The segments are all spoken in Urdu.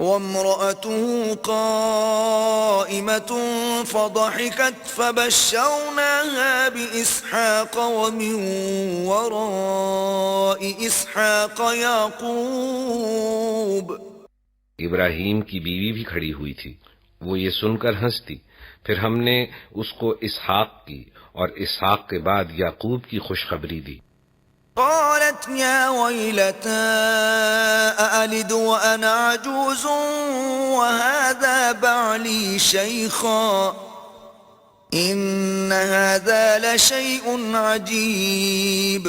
وامرأته قائمة فضحكت فبشرناها بإسحاق ومن وراء إسحاق يعقوب. ابراہیم کی بیوی بھی کھڑی ہوئی تھی، وہ یہ سن کر ہنستی، پھر ہم نے اس کو اسحاق کی اور اسحاق کے بعد یعقوب کی خوشخبری دی. قالت يا ويلتى أألد وأنا عجوز وهذا بعلي شيخا إن هذا لشيء عجيب.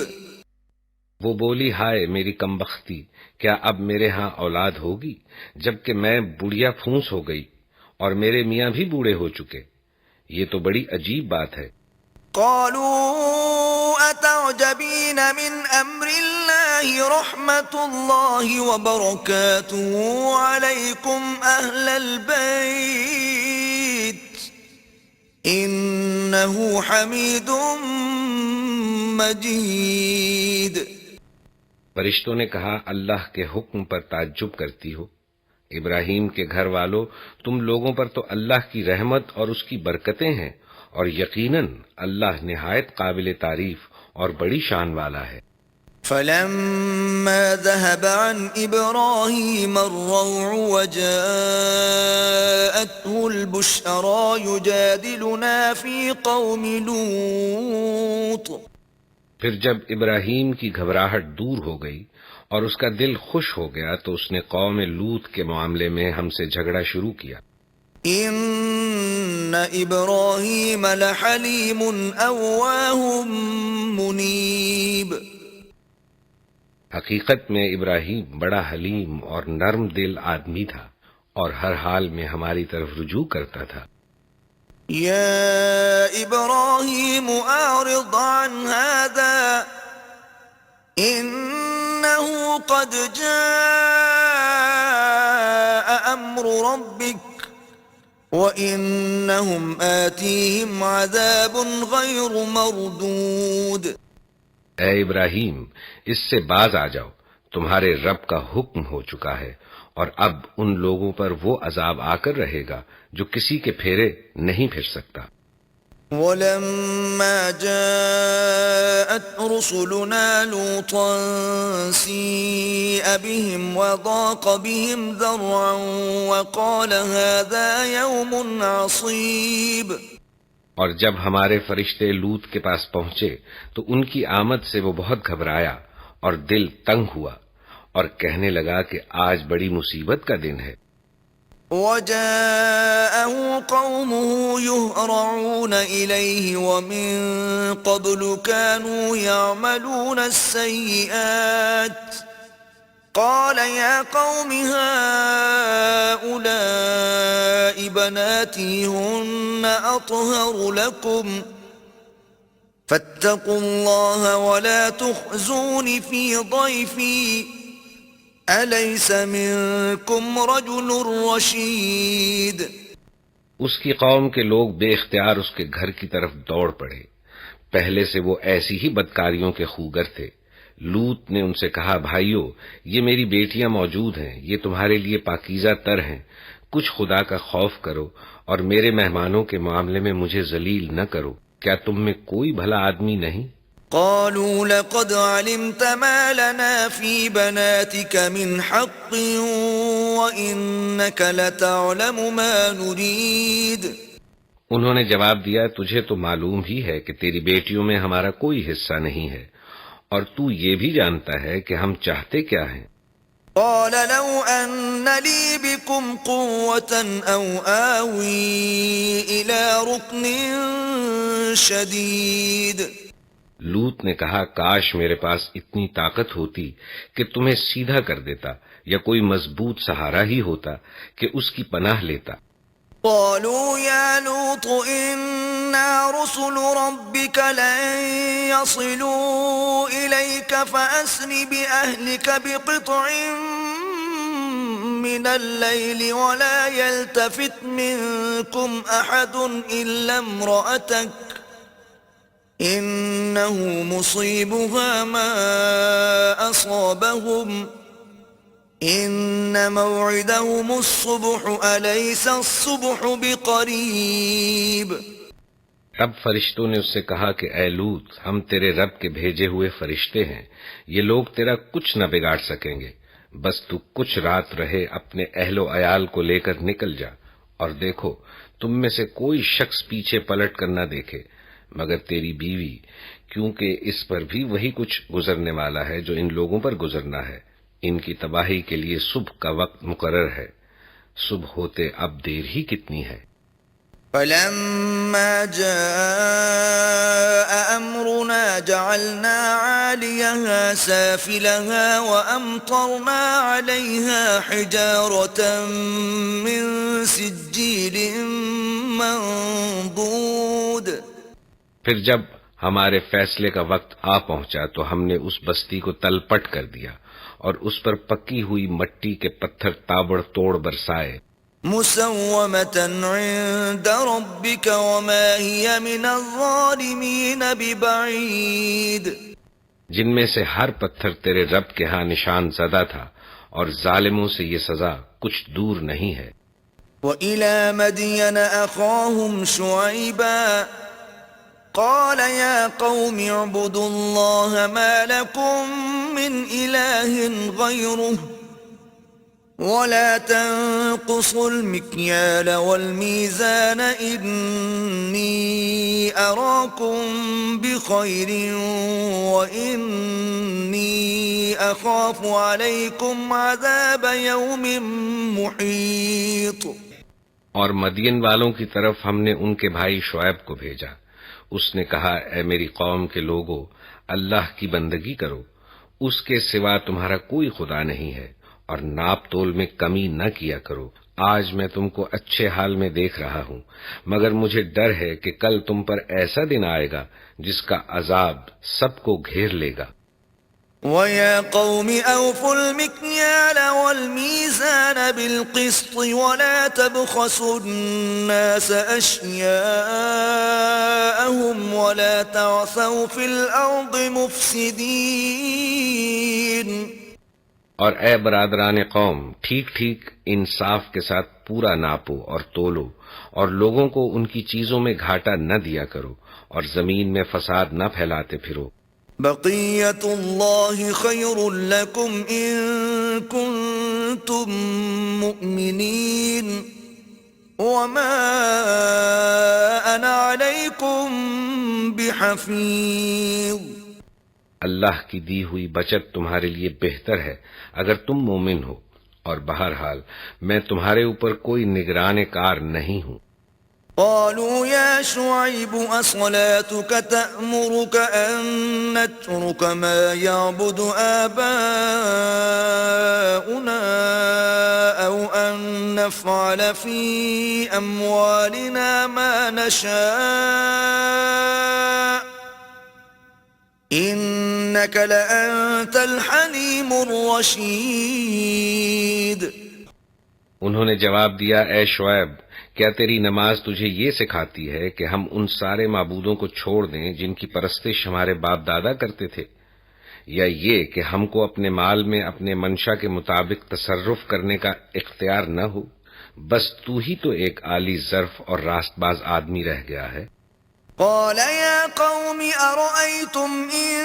وہ بولی، ہائے میری کمبختی، کیا اب میرے ہاں اولاد ہوگی جبکہ میں بڑھیا پھونس ہو گئی اور میرے میاں بھی بوڑھے ہو چکے؟ یہ تو بڑی عجیب بات ہے. قالوا أتعجبين من أمر الله رحمة الله وبركاته عليكم أهل البيت إنه حميد مجيد. فرشتوں نے کہا، اللہ کے حکم پر تعجب کرتی ہو؟ ابراہیم کے گھر والوں، تم لوگوں پر تو اللہ کی رحمت اور اس کی برکتیں ہیں، اور یقیناً اللہ نہایت قابل تعریف اور بڑی شان والا ہے. فلما ذهب عن إبراهيم الروع وجاءته البشرى يجادلنا في قوم لوط. پھر جب ابراہیم کی گھبراہٹ دور ہو گئی اور اس کا دل خوش ہو گیا تو اس نے قوم لوط کے معاملے میں ہم سے جھگڑا شروع کیا. ان ابراہیم لحلیم اواہ منیب. حقیقت میں ابراہیم بڑا حلیم اور نرم دل آدمی تھا اور ہر حال میں ہماری طرف رجوع کرتا تھا. یا ابراہیم اعرض عن هذا انه قد جاء امر ربک وَإِنَّهُمْ آتِيهِمْ عَذَابٌ غَيْرُ مَرْدُودٍ. اے ابراہیم، اس سے باز آ جاؤ، تمہارے رب کا حکم ہو چکا ہے اور اب ان لوگوں پر وہ عذاب آ کر رہے گا جو کسی کے پھیرے نہیں پھر سکتا. وَلَمَّا جَاءَتْ رُسُلُنَا لُوطًا سِيءَ بِهِمْ وَضَاقَ بِهِمْ ذَرْعًا وَقَالَ هَذَا يَوْمٌ عَصِيبٌ. اور جب ہمارے فرشتے لوط کے پاس پہنچے تو ان کی آمد سے وہ بہت گھبرایا اور دل تنگ ہوا اور کہنے لگا کہ آج بڑی مصیبت کا دن ہے. وَجَاءَهُ قَوْمُهُ يُهْرَعُونَ إِلَيْهِ وَمِن قَبْلُ كَانُوا يَعْمَلُونَ السَّيِّئَاتِ قَالَ يَا قَوْمِ هَؤُلَاءِ بَنَاتِي هُنَّ أَطْهَرُ لَكُمْ فَاتَّقُوا اللَّهَ وَلَا تُخْزُونِ فِي ضَيْفِي أَلَيْسَ مِنكُمْ رَجُلٌ رَشِيدٌ. اس کی قوم کے لوگ بے اختیار اس کے گھر کی طرف دوڑ پڑے. پہلے سے وہ ایسی ہی بدکاریوں کے خوگر تھے. لوط نے ان سے کہا، بھائیو، یہ میری بیٹیاں موجود ہیں، یہ تمہارے لیے پاکیزہ تر ہیں، کچھ خدا کا خوف کرو اور میرے مہمانوں کے معاملے میں مجھے ذلیل نہ کرو. کیا تم میں کوئی بھلا آدمی نہیں؟ قالوا لقد علمت ما لنا في بناتك من حق وإنك لتعلم ما نريد. انہوں نے جواب دیا، تجھے تو معلوم ہی ہے کہ تیری بیٹیوں میں ہمارا کوئی حصہ نہیں ہے اور تو یہ بھی جانتا ہے کہ ہم چاہتے کیا ہیں. قال لو أن لي بكم قوة أو آوي إلى ركن شديد. لوط نے کہا، کاش میرے پاس اتنی طاقت ہوتی کہ تمہیں سیدھا کر دیتا یا کوئی مضبوط سہارا ہی ہوتا کہ اس کی پناہ لیتا. قالوا يا لوط إنا رسل ربك لن يصلوا إليك فأسر بأهلك بقطع من الليل ولا يلتفت منكم أحد إلا امرأتك إنه مصيبها ما أصابهم إن موعدهم الصبح أليس الصبح بقريب. تب فرشتوں نے اس سے کہا کہ اے لوط، ہم تیرے رب کے بھیجے ہوئے فرشتے ہیں، یہ لوگ تیرا کچھ نہ بگاڑ سکیں گے، بس تو کچھ رات رہے اپنے اہل و عیال کو لے کر نکل جا، اور دیکھو تم میں سے کوئی شخص پیچھے پلٹ کر نہ دیکھے مگر تیری بیوی، کیونکہ اس پر بھی وہی کچھ گزرنے والا ہے جو ان لوگوں پر گزرنا ہے۔ ان کی تباہی کے لیے صبح کا وقت مقرر ہے، صبح ہوتے اب دیر ہی کتنی ہے۔ فلما جاء أمرنا جعلنا عاليها سافلها وأمطرنا عليها حجارة من سجيل منضود۔ پھر جب ہمارے فیصلے کا وقت آ پہنچا تو ہم نے اس بستی کو تل پٹ کر دیا اور اس پر پکی ہوئی مٹی کے پتھر تابڑ توڑ برسائے۔ مسومة عند ربك وما هي من الظالمين ببعيد۔ جن میں سے ہر پتھر تیرے رب کے ہاں نشان زدہ تھا، اور ظالموں سے یہ سزا کچھ دور نہیں ہے۔ وإلى مدين أخاهم شعيبا قال يا قوم اعبدوا الله ما لكم من إله غيره ولا تنقصوا المكيال والميزان إني أراكم بخير وإني أخاف عليكم عذاب يوم محيط۔ اور مدین والوں کی طرف ہم نے ان کے بھائی شعیب کو بھیجا۔ اس نے کہا اے میری قوم کے لوگو، اللہ کی بندگی کرو، اس کے سوا تمہارا کوئی خدا نہیں ہے، اور ناپ تول میں کمی نہ کیا کرو۔ آج میں تم کو اچھے حال میں دیکھ رہا ہوں، مگر مجھے ڈر ہے کہ کل تم پر ایسا دن آئے گا جس کا عذاب سب کو گھیر لے گا۔ وَيَا قَوْمِ أَوْفُوا الْمِكْيَالَ وَالْمِيزَانَ بِالْقِسْطِ وَلَا تَبْخَسُوا النَّاسَ أَشْيَاءَهُمْ وَلَا تَعْثَوْا فِي الْأَرْضِ مُفْسِدِينَ۔ اور اے برادران قوم، ٹھیک ٹھیک انصاف کے ساتھ پورا ناپو اور تولو، اور لوگوں کو ان کی چیزوں میں گھاٹا نہ دیا کرو، اور زمین میں فساد نہ پھیلاتے پھرو۔ بقیت اللہ خیر لکم ان کنتم مؤمنین وما انا علیکم بحفیظ۔ اللہ کی دی ہوئی بچت تمہارے لیے بہتر ہے اگر تم مومن ہو، اور بہرحال میں تمہارے اوپر کوئی نگران کار نہیں ہوں۔ قالوا يا شعيب أصلاتك تأمرك أن نترك ما يعبد آباؤنا أو أن نفعل في أموالنا ما نشاء إنك لأنت الحليم الرشيد۔ انہوں نے جواب دیا اے شعیب، کیا تیری نماز تجھے یہ سکھاتی ہے کہ ہم ان سارے معبودوں کو چھوڑ دیں جن کی پرستش ہمارے باپ دادا کرتے تھے، یا یہ کہ ہم کو اپنے مال میں اپنے منشا کے مطابق تصرف کرنے کا اختیار نہ ہو؟ بس تو ہی تو ایک عالی ظرف اور راست باز آدمی رہ گیا ہے۔ قال يا قوم أرأيتم إن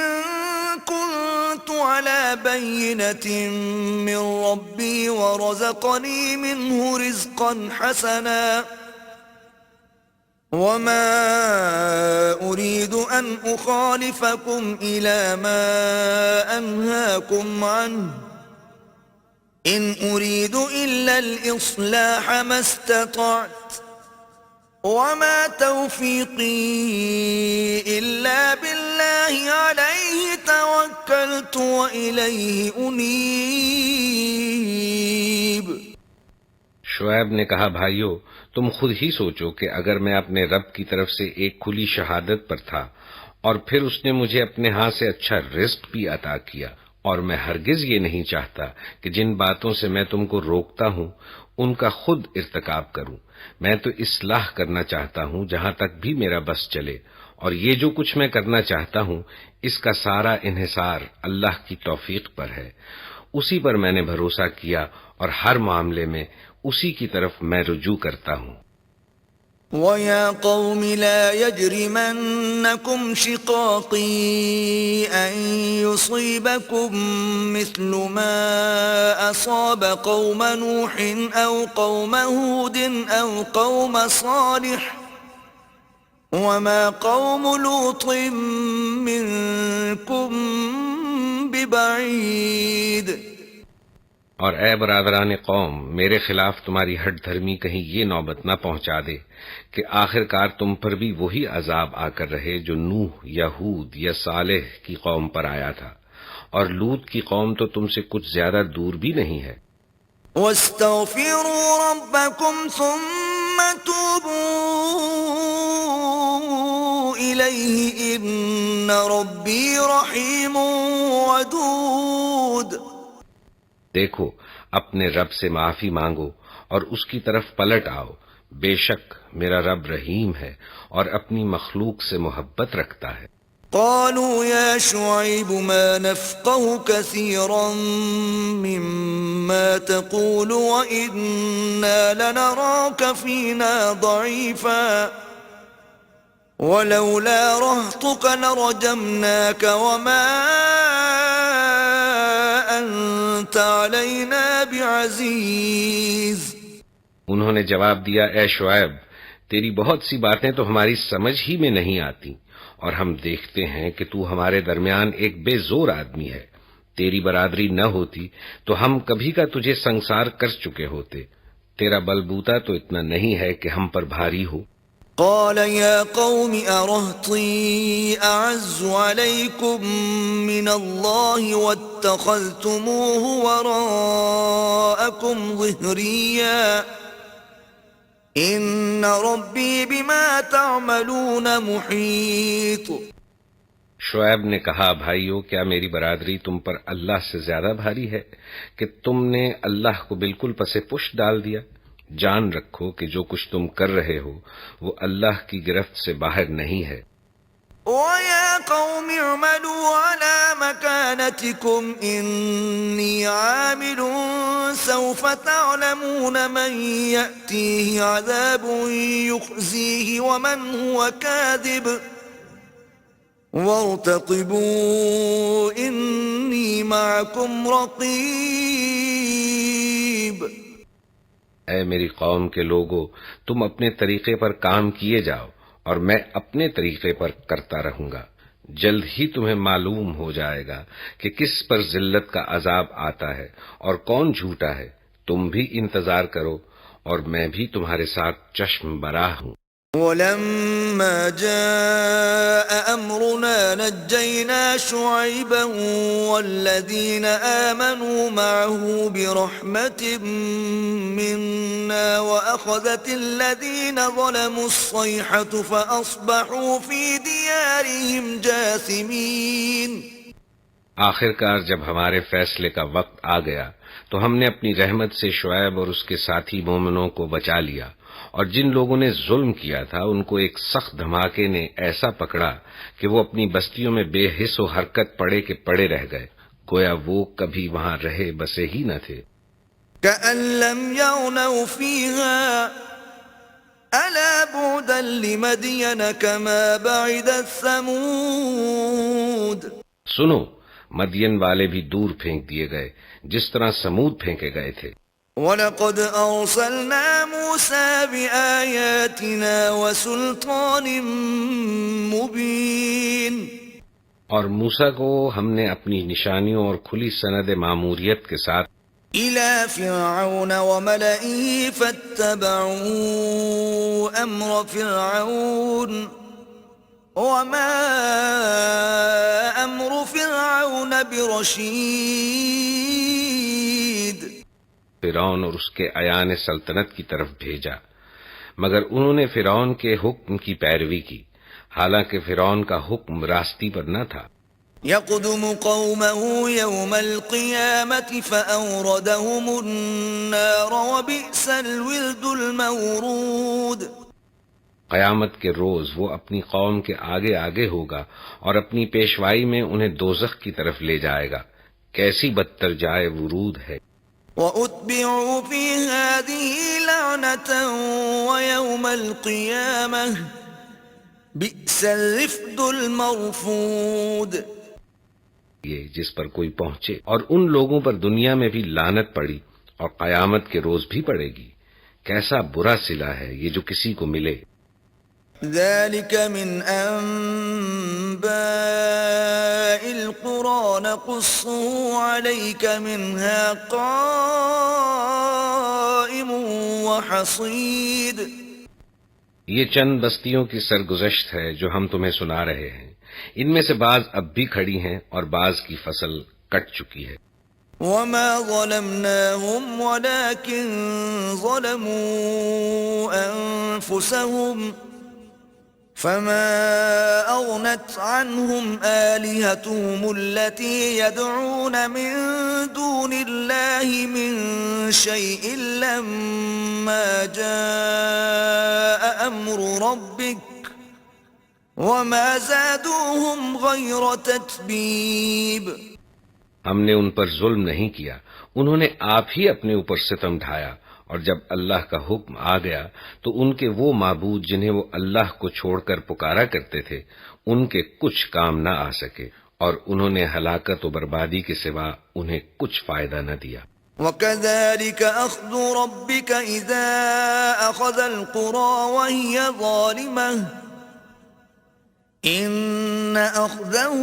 كنت على بينة من ربي ورزقني منه رزقا حسنا وما أريد أن أخالفكم إلى ما أنهاكم عنه إن أريد إلا الإصلاح ما استطعت وما توفيقي إلا بالله عليه توكلت وإليه أنيب۔ شعیب نے کہا بھائیو، تم خود ہی سوچو کہ اگر میں اپنے رب کی طرف سے ایک کھلی شہادت پر تھا، اور پھر اس نے مجھے اپنے ہاں سے اچھا رزق بھی عطا کیا، اور میں ہرگز یہ نہیں چاہتا کہ جن باتوں سے میں تم کو روکتا ہوں ان کا خود ارتکاب کروں۔ میں تو اصلاح کرنا چاہتا ہوں جہاں تک بھی میرا بس چلے، اور یہ جو کچھ میں کرنا چاہتا ہوں اس کا سارا انحصار اللہ کی توفیق پر ہے۔ اسی پر میں نے بھروسہ کیا اور ہر معاملے میں اسی کی طرف میں رجوع کرتا ہوں۔ وَيَا قَوْمِ لَا يَجْرِمَنَّكُمْ شِقَاقِي أَن يُصِيبَكُم مِّثْلُ مَا أَصَابَ قَوْمَ نُوحٍ أَوْ قَوْمَ هُودٍ أَوْ قَوْمَ صَالِحٍ وَمَا قَوْمُ لُوطٍ مِّنكُم بِبَعِيدٍ۔ اور اے برادران قوم، میرے خلاف تمہاری ہٹ دھرمی کہیں یہ نوبت نہ پہنچا دے کہ آخر کار تم پر بھی وہی عذاب آ کر رہے جو نوح یا ہود یا صالح کی قوم پر آیا تھا، اور لوط کی قوم تو تم سے کچھ زیادہ دور بھی نہیں ہے۔ وَاسْتَغْفِرُوا رَبَّكُمْ ثُمَّ تُوبُوا إِلَيْهِ إِنَّ رَبِّي رَحِيمٌ وَدُودٌ۔ دیکھو، اپنے رب سے معافی مانگو اور اس کی طرف پلٹ آؤ، بے شک میرا رب رحیم ہے اور اپنی مخلوق سے محبت رکھتا ہے۔ قالوا يا شعيب ما نفقه كثيرا مما تقول وإنا لنراك فينا ضعيفا ولولا رهطك لرجمناك وما أنت علينا بعزيز۔ انہوں نے جواب دیا، اے شعیب، تیری بہت سی باتیں تو ہماری سمجھ ہی میں نہیں آتی، اور ہم دیکھتے ہیں کہ تو ہمارے درمیان ایک بے زور آدمی ہے۔ تیری برادری نہ ہوتی تو ہم کبھی کا تجھے سنسار کر چکے ہوتے۔ تیرا بلبوتا تو اتنا نہیں ہے کہ ہم پر بھاری ہو۔ قال يا قوم أرهطي أعز عليكم من الله واتخذتموه وراءكم ظهريا إن ربي بما تعملون محيط۔ شعیب نے کہا، بھائیو، کیا میری برادری تم پر اللہ سے زیادہ بھاری ہے کہ تم نے اللہ کو بالکل پس پشت ڈال دیا؟ جان رکھو کہ جو کچھ تم کر رہے ہو وہ اللہ کی گرفت سے باہر نہیں ہے۔ وَيَا قَوْمِ اعْمَلُوا عَلَى مَكَانَتِكُمْ إِنِّي عَامِلٌ سَوْفَ تَعْلَمُونَ مَنْ يَأْتِيهِ عَذَابٌ يُخْزِيهِ وَمَنْ هُوَ كَاذِبٌ وَارْتَقِبُوا إِنِّي مَعَكُمْ رَقِيبٌ۔ اے میری قوم کے لوگو، تم اپنے طریقے پر کام کیے جاؤ اور میں اپنے طریقے پر کرتا رہوں گا۔ جلد ہی تمہیں معلوم ہو جائے گا کہ کس پر ذلت کا عذاب آتا ہے اور کون جھوٹا ہے۔ تم بھی انتظار کرو اور میں بھی تمہارے ساتھ چشم براہ ہوں۔ وَلَمَّا جَاءَ أَمْرُنَا نَجَّيْنَا شُعَيْبًا وَالَّذِينَ آمَنُوا مَعَهُ بِرَحْمَةٍ مِّنَّا وَأَخَذَتِ الَّذِينَ ظَلَمُوا الصَّيْحَةُ فَأَصْبَحُوا فِي دِيَارِهِمْ جَاثِمِينَ۔ آخر کار جب ہمارے فیصلے کا وقت آ گیا تو ہم نے اپنی رحمت سے شعیب اور اس کے ساتھی مومنوں کو بچا لیا، اور جن لوگوں نے ظلم کیا تھا ان کو ایک سخت دھماکے نے ایسا پکڑا کہ وہ اپنی بستیوں میں بے حس و حرکت پڑے کے پڑے رہ گئے، گویا وہ کبھی وہاں رہے بسے ہی نہ تھے۔ كَأَن لَّمْ يَغْنَوْا فِيهَا أَلَا بُعْدًا لِّمَدْيَنَ كَمَا بَعِدَتْ ثَمُودُ۔ سنو، مدین والے بھی دور پھینک دیے گئے جس طرح سمود پھینکے گئے تھے۔ وَلَقَدْ أَرْسَلْنَا مُوسَىٰ بِآيَاتِنَا وَسُلْطَانٍ مُّبِينٍ۔ اور موسیٰ کو ہم نے اپنی نشانیوں اور کھلی سند ماموریت کے ساتھ إِلَى فِرْعَوْنَ وَمَلَئِهِ فَاتَّبَعُوا أَمْرَ فِرْعَوْنَ وَمَا أَمْرُ فِرْعَوْنَ بِرَشِيدٍ۔ فرعون اور اس کے ایان سلطنت کی طرف بھیجا، مگر انہوں نے فرعون کے حکم کی پیروی کی، حالانکہ فرعون کا حکم راستی پر نہ تھا۔ يَقْدُمُ قَوْمَهُ يَوْمَ الْقِيَامَةِ فَأَوْرَدَهُمُ النَّارَ وَبِئْسَ الْوِرْدُ الْمَوْرُودُ۔ قیامت کے روز وہ اپنی قوم کے آگے آگے ہوگا اور اپنی پیشوائی میں انہیں دوزخ کی طرف لے جائے گا۔ کیسی بدتر جائے ورود ہے۔ وَأُتْبِعُوا فِي هَذِهِ لَعْنَةً وَيَوْمَ الْقِيَامَةِ بِئْسَ الرِّفْدُ الْمَرْفُودُ۔ یہ جس پر کوئی پہنچے، اور ان لوگوں پر دنیا میں بھی لعنت پڑی اور قیامت کے روز بھی پڑے گی۔ کیسا برا صلہ ہے یہ جو کسی کو ملے۔ ذَلِكَ مِنْ أَنْبَاءِ الْقُرَىٰ نَقُصُّهُ عَلَيْكَ مِنْهَا قَائِمٌ وَحَصِيدٌ۔ یہ چند بستیوں کی سرگزشت ہے جو ہم تمہیں سنا رہے ہیں، ان میں سے بعض اب بھی کھڑی ہیں اور بعض کی فصل کٹ چکی ہے۔ وَمَا ظَلَمْنَاهُمْ وَلَكِنْ ظَلَمُوا أَنفُسَهُمْ فَمَا أَغْنَتْ عَنْهُمْ آلِهَتُهُمُ الَّتِي يَدْعُونَ مِن دُونِ اللَّهِ مِن شَيْءٍ لَّمَّا جَاءَ أَمْرُ رَبِّكَ وَمَا زَادُوهُمْ غَيْرَ تَتْبِيبٍ۔ ہم نے ان پر ظلم نہیں کیا، انہوں نے آپ ہی اپنے اوپر ستم ڈھایا، اور جب اللہ کا حکم آ گیا تو ان کے وہ معبود جنہیں وہ اللہ کو چھوڑ کر پکارا کرتے تھے ان کے کچھ کام نہ آ سکے، اور انہوں نے ہلاکت و بربادی کے سوا انہیں کچھ فائدہ نہ دیا۔ وَكَذَلِكَ أَخْذُ رَبِّكَ إِذَا أَخَذَ الْقُرَىٰ وَهِيَ ظَالِمَةٌ إِنَّ أَخْذَهُ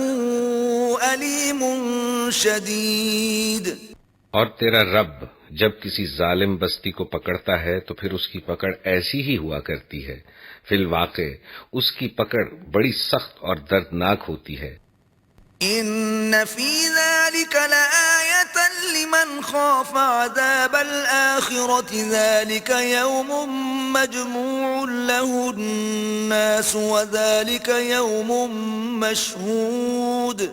أَلِيمٌ شَدِيدٌ۔ اور تیرا رب جب کسی ظالم بستی کو پکڑتا ہے تو پھر اس کی پکڑ ایسی ہی ہوا کرتی ہے، فی الواقع اس کی پکڑ بڑی سخت اور دردناک ہوتی ہے۔ إِنَّ فِي ذَلِكَ لَآيَةً لِمَنْ خَافَ عَذَابَ الْآخِرَةِ ذَلِكَ يَوْمٌ مَّجْمُوعٌ لَّهُ النَّاسُ وَذَلِكَ يَوْمٌ مَّشْهُودٌ۔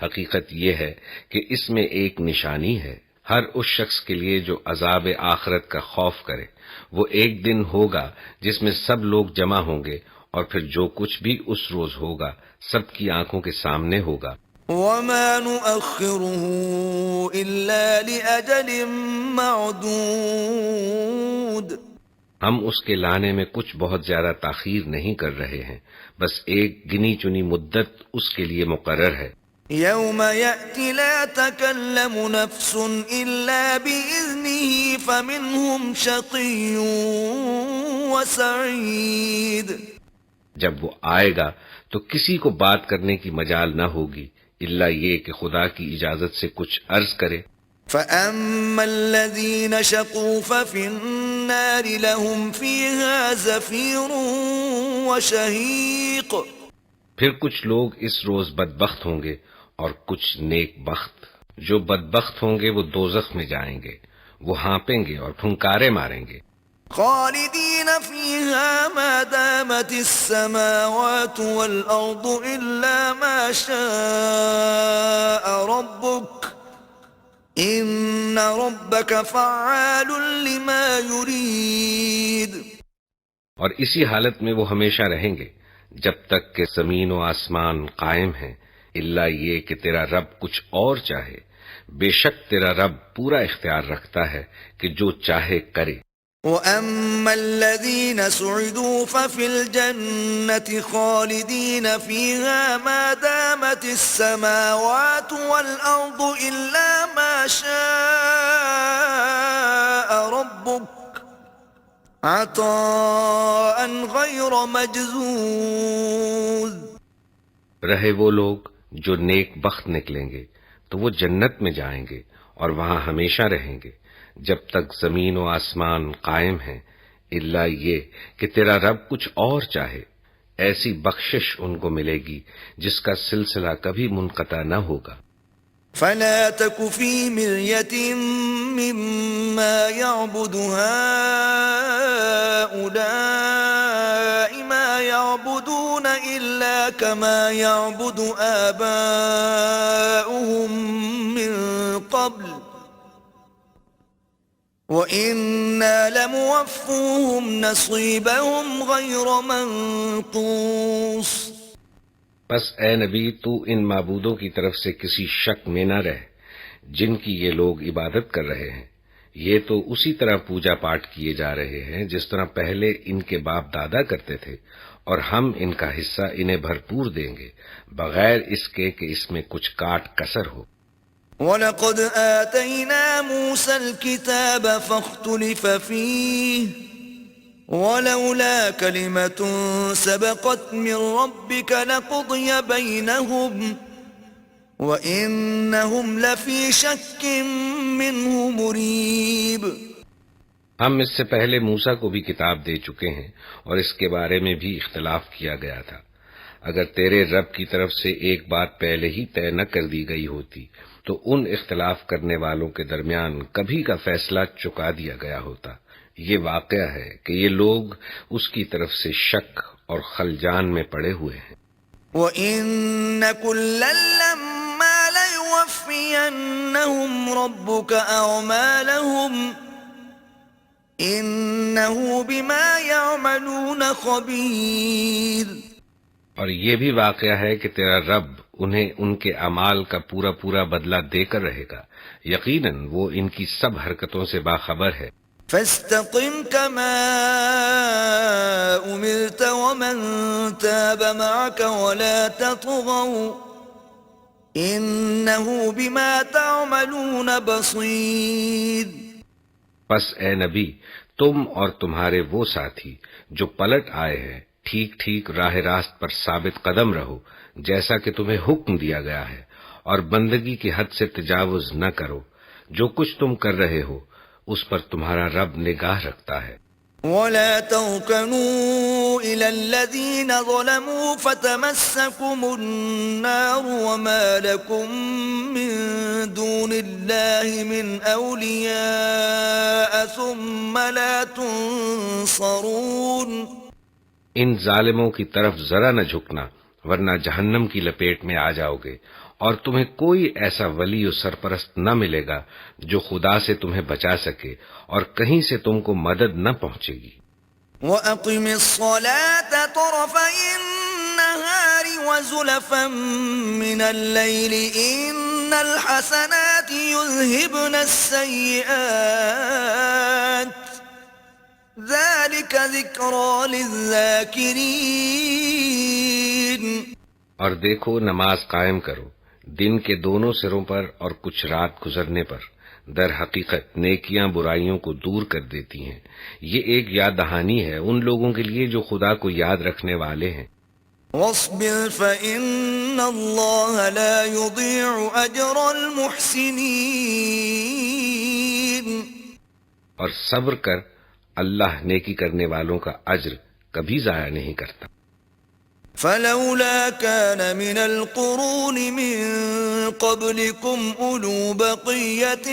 حقیقت یہ ہے کہ اس میں ایک نشانی ہے ہر اس شخص کے لیے جو عذاب آخرت کا خوف کرے۔ وہ ایک دن ہوگا جس میں سب لوگ جمع ہوں گے، اور پھر جو کچھ بھی اس روز ہوگا سب کی آنکھوں کے سامنے ہوگا۔ وَمَا نُؤَخِّرُهُ إِلَّا لِأَجَلٍ مَّعْدُودٍ۔ ہم اس کے لانے میں کچھ بہت زیادہ تاخیر نہیں کر رہے ہیں، بس ایک گنی چنی مدت اس کے لیے مقرر ہے۔ يَوْمَ يَأْتِ لَا تَكَلَّمُ نَفْسٌ إِلَّا بِإِذْنِهِ فَمِنْهُمْ شَقِيٌّ وَسَعِيدٌ۔ جب وہ آئے گا تو کسی کو بات کرنے کی مجال نہ ہوگی الا یہ کہ خدا کی اجازت سے کچھ عرض کرے۔ فَأَمَّا الَّذِينَ شَقُوا فَفِي النَّارِ لَهُمْ فِيهَا زَفِيرٌ وَشَهِيقٌ۔ پھر کچھ لوگ اس روز بدبخت ہوں گے اور کچھ نیک بخت۔ جو بدبخت ہوں گے وہ دوزخ میں جائیں گے، وہ ہانپیں گے اور پھنکارے ماریں گے۔ خالدین فیہا ما دامت السماوات والارض الا ما شاء ربک ان ربک فعال لما یرید۔ اور اسی حالت میں وہ ہمیشہ رہیں گے جب تک کہ زمین و آسمان قائم ہیں، الا یہ کہ تیرا رب کچھ اور چاہے۔ بے شک تیرا رب پورا اختیار رکھتا ہے کہ جو چاہے کرے۔ وَأَمَّا الَّذِينَ سُعِدُوا فَفِي الْجَنَّةِ خَالِدِينَ فِيهَا مَا دَامَتِ السَّمَاوَاتُ وَالْأَرْضُ إِلَّا مَا شَاءَ رَبُّكَ عَطَاءً غَيْرَ مَجْذُوذٍ۔ رہے وہ لوگ جو نیک بخت نکلیں گے تو وہ جنت میں جائیں گے اور وہاں ہمیشہ رہیں گے جب تک زمین و آسمان قائم ہیں، الا یہ کہ تیرا رب کچھ اور چاہے۔ ایسی بخشش ان کو ملے گی جس کا سلسلہ کبھی منقطع نہ ہوگا۔ فَلَا تَكُ فِي مِرْيَةٍ مِّمَّا يَعْبُدُ هَٰؤُلَاءِ مَا يَعْبُدُونَ إِلَّا كَمَا يَعْبُدُ آبَاؤُهُم مِّن قَبْلُ وَإِنَّا لَمُوَفُّوهُمْ نَصِيبَهُمْ غَيْرَ مَنقُوصٍ۔ بس اے نبی تو ان معبودوں کی طرف سے کسی شک میں نہ رہ، جن کی یہ لوگ عبادت کر رہے ہیں، یہ تو اسی طرح پوجا پاٹ کیے جا رہے ہیں جس طرح پہلے ان کے باپ دادا کرتے تھے، اور ہم ان کا حصہ انہیں بھرپور دیں گے بغیر اس کے کہ اس میں کچھ کاٹ کسر ہو۔ وَلَقَدْ آتَيْنَا مُوسَى الْكِتَابَ فَاخْتُلِفَ فِيهِ وَلَوْلَا كَلِمَةٌ سَبَقَتْ مِنْ رَبِّكَ لَقُضِيَ بَيْنَهُمْ وَإِنَّهُمْ لَفِي شَكٍّ مِّنْهُ مُرِيبٍ۔ ہم اس سے پہلے موسیٰ کو بھی کتاب دے چکے ہیں اور اس کے بارے میں بھی اختلاف کیا گیا تھا۔ اگر تیرے رب کی طرف سے ایک بات پہلے ہی طے نہ کر دی گئی ہوتی تو ان اختلاف کرنے والوں کے درمیان کبھی کا فیصلہ چکا دیا گیا ہوتا۔ یہ واقعہ ہے کہ یہ لوگ اس کی طرف سے شک اور خلجان میں پڑے ہوئے ہیں۔ وَإِنَّ كُلًّا لَّمَّا لَيُوَفِّيَنَّهُمْ رَبُّكَ أَعْمَالَهُمْ إِنَّهُ بِمَا يَعْمَلُونَ خَبِيرٌ۔ اور یہ بھی واقعہ ہے کہ تیرا رب انہیں ان کے اعمال کا پورا پورا بدلہ دے کر رہے گا، یقیناً وہ ان کی سب حرکتوں سے باخبر ہے۔ فَاسْتَقِمْ كَمَا أُمِرْتَ وَمَنْ تَابَ مَعَكَ وَلَا تَطْغَوْا إِنَّهُ بِمَا تَعْمَلُونَ بَصِيرٌ۔ پس اے نبی، تم اور تمہارے وہ ساتھی جو پلٹ آئے ہیں ٹھیک ٹھیک راہ راست پر ثابت قدم رہو جیسا کہ تمہیں حکم دیا گیا ہے، اور بندگی کی حد سے تجاوز نہ کرو۔ جو کچھ تم کر رہے ہو اس پر تمہارا رب نگاہ رکھتا ہے۔ وَلَا تَرْكَنُوا إِلَى الَّذِينَ ظَلَمُوا فَتَمَسَّكُمُ النَّارُ وَمَا لَكُم مِّن دُونِ اللَّهِ مِنْ أَوْلِيَاءَ ثُمَّ لَا تُنصَرُونَ۔ ان ظالموں کی طرف ذرا نہ جھکنا ورنہ جہنم کی لپیٹ میں آ جاؤ گے، اور تمہیں کوئی ایسا ولی و سرپرست نہ ملے گا جو خدا سے تمہیں بچا سکے، اور کہیں سے تم کو مدد نہ پہنچے گی۔ وَأَقِمِ الصَّلَاةَ طَرَفَيِ النَّهَارِ وَزُلَفًا مِّنَ اللَّيْلِ إِنَّ الْحَسَنَاتِ يُذْهِبْنَ السَّيِّئَاتِ ذَلِكَ ذِكْرَى لِلذَّاكِرِينَ۔ اور دیکھو نماز قائم کرو دن کے دونوں سروں پر اور کچھ رات گزرنے پر، در حقیقت نیکیاں برائیوں کو دور کر دیتی ہیں۔ یہ ایک یاد دہانی ہے ان لوگوں کے لیے جو خدا کو یاد رکھنے والے ہیں۔ وَاصْبِرْ فَإِنَّ اللَّهَ لَا يُضِيعُ أَجْرَ الْمُحْسِنِينَ۔ اور صبر کر، اللہ نیکی کرنے والوں کا اجر کبھی ضائع نہیں کرتا۔ فَلَوْلَا كَانَ مِنَ الْقُرُونِ مِن قَبْلِكُمْ أُولُو بَقِيَّةٍ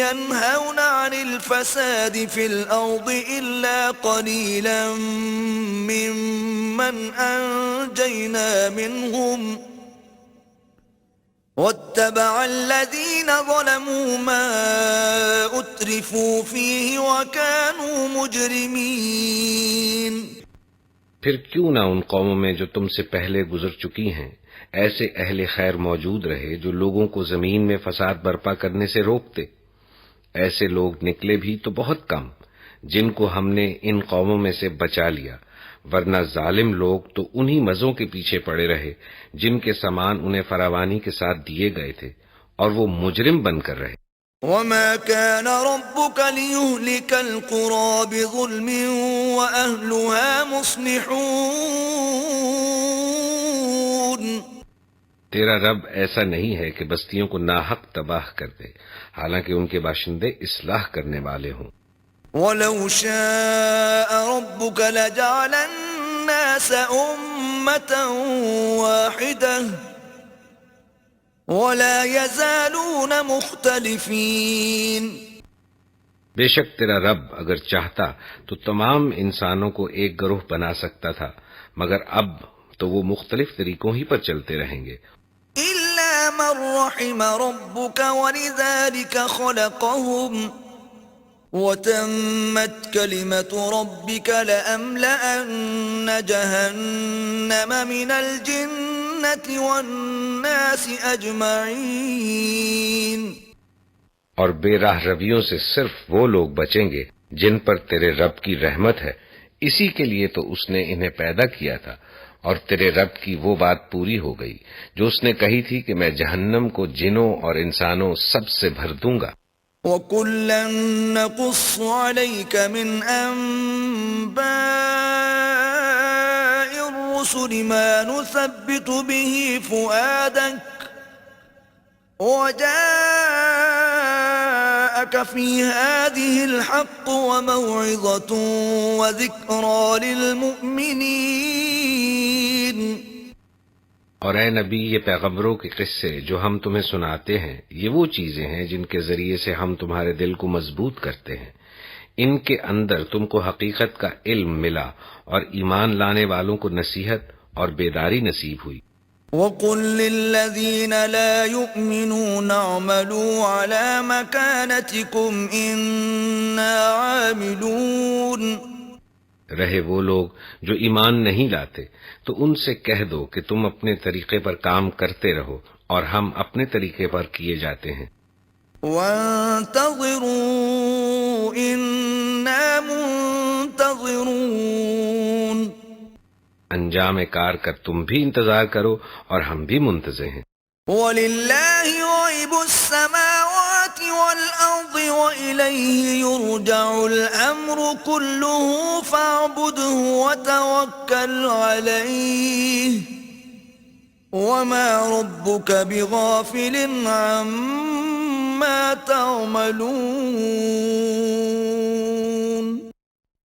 يَنْهَوْنَ عَنِ الْفَسَادِ فِي الْأَرْضِ إِلَّا قَلِيلًا مِّمَّنْ أَنْجَيْنَا مِنْهُمْ وَاتَّبَعَ الَّذِينَ ظَلَمُوا مَا أُتْرِفُوا فِيهِ وَكَانُوا مُجْرِمِينَ۔ پھر کیوں نہ ان قوموں میں جو تم سے پہلے گزر چکی ہیں ایسے اہل خیر موجود رہے جو لوگوں کو زمین میں فساد برپا کرنے سے روکتے۔ ایسے لوگ نکلے بھی تو بہت کم، جن کو ہم نے ان قوموں میں سے بچا لیا، ورنہ ظالم لوگ تو انہی مزوں کے پیچھے پڑے رہے جن کے سامان انہیں فراوانی کے ساتھ دیے گئے تھے، اور وہ مجرم بن کر رہے۔ وَمَا كَانَ رَبُّكَ لِيُهْلِكَ الْقُرَىٰ بِظُلْمٍ وَأَهْلُهَا مُصْلِحُونَ۔ تیرا رب ایسا نہیں ہے کہ بستیوں کو ناحق تباہ کر دے، حالانکہ ان کے باشندے اصلاح کرنے والے ہوں۔ وَلَوْ شَاءَ رَبُّكَ لَجَعَلَ النَّاسَ أُمَّةً وَاحِدَةً وَلَا يَزَالُونَ مُخْتَلِفِينَ۔ بے شک تیرا رب اگر چاہتا تو تمام انسانوں کو ایک گروہ بنا سکتا تھا، مگر اب تو وہ مختلف طریقوں ہی پر چلتے رہیں گے۔ إِلَّا مَن رَّحِمَ رَبُّكَ وَلِذَلِكَ خَلَقَهُمْ وَتَمَّتْ كَلِمَةُ رَبِّكَ لَأَمْلَأَنَّ جَهَنَّمَ مِنَ الْجِنَّةِ وَالنَّاسِ أَجْمَعِينَ۔ اور بے راہ رویوں سے صرف وہ لوگ بچیں گے جن پر تیرے رب کی رحمت ہے، اسی کے لیے تو اس نے انہیں پیدا کیا تھا، اور تیرے رب کی وہ بات پوری ہو گئی جو اس نے کہی تھی کہ میں جہنم کو جنوں اور انسانوں سب سے بھر دوں گا۔ وَكُلًّا نَّقُصُّ عَلَيْكَ مِنْ أَنبَاءِ الرُّسُلِ مَا نُثَبِّتُ بِهِ فُؤَادَكَ وَجَاءَكَ فِي هَٰذِهِ الْحَقُّ وَمَوْعِظَةٌ وَذِكْرَىٰ لِلْمُؤْمِنِينَ۔ اور اے نبی، یہ پیغمبروں کے قصے جو ہم تمہیں سناتے ہیں، یہ وہ چیزیں ہیں جن کے ذریعے سے ہم تمہارے دل کو مضبوط کرتے ہیں۔ ان کے اندر تم کو حقیقت کا علم ملا، اور ایمان لانے والوں کو نصیحت اور بیداری نصیب ہوئی۔ وَقُل لِّلَّذِينَ لَا يُؤْمِنُونَ اعْمَلُوا عَلَىٰ مَكَانَتِكُمْ إِنَّا عَامِلُونَ۔ رہے وہ لوگ جو ایمان نہیں لاتے تو ان سے کہہ دو کہ تم اپنے طریقے پر کام کرتے رہو، اور ہم اپنے طریقے پر کیے جاتے ہیں۔ وَانتَظِرُوا إِنَّا مُنتَظِرُونَ۔ انجام کار کا تم بھی انتظار کرو اور ہم بھی منتظر ہیں۔ وَلِلَّهِ غَيْبُ السَّمَاوَاتِ وَالْأَرْضِ وَإِلَيْهِ يُرْجَعُ الْأَمْرُ كُلُّهُ فَاعْبُدْهُ وَتَوَكَّلْ عَلَيْهِ وَمَا رَبُّكَ بِغَافِلٍ عَمَّا تَعْمَلُونَ۔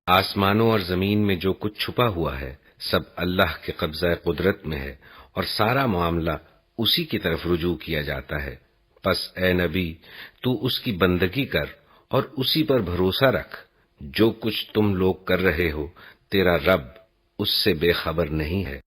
آسمانوں اور زمین میں جو کچھ چھپا ہوا ہے سب اللہ کے قبضہ قدرت میں ہے، اور سارا معاملہ اسی کی طرف رجوع کیا جاتا ہے۔ پس اے نبی، تو اس کی بندگی کر اور اسی پر بھروسہ رکھ۔ جو کچھ تم لوگ کر رہے ہو تیرا رب اس سے بے خبر نہیں ہے۔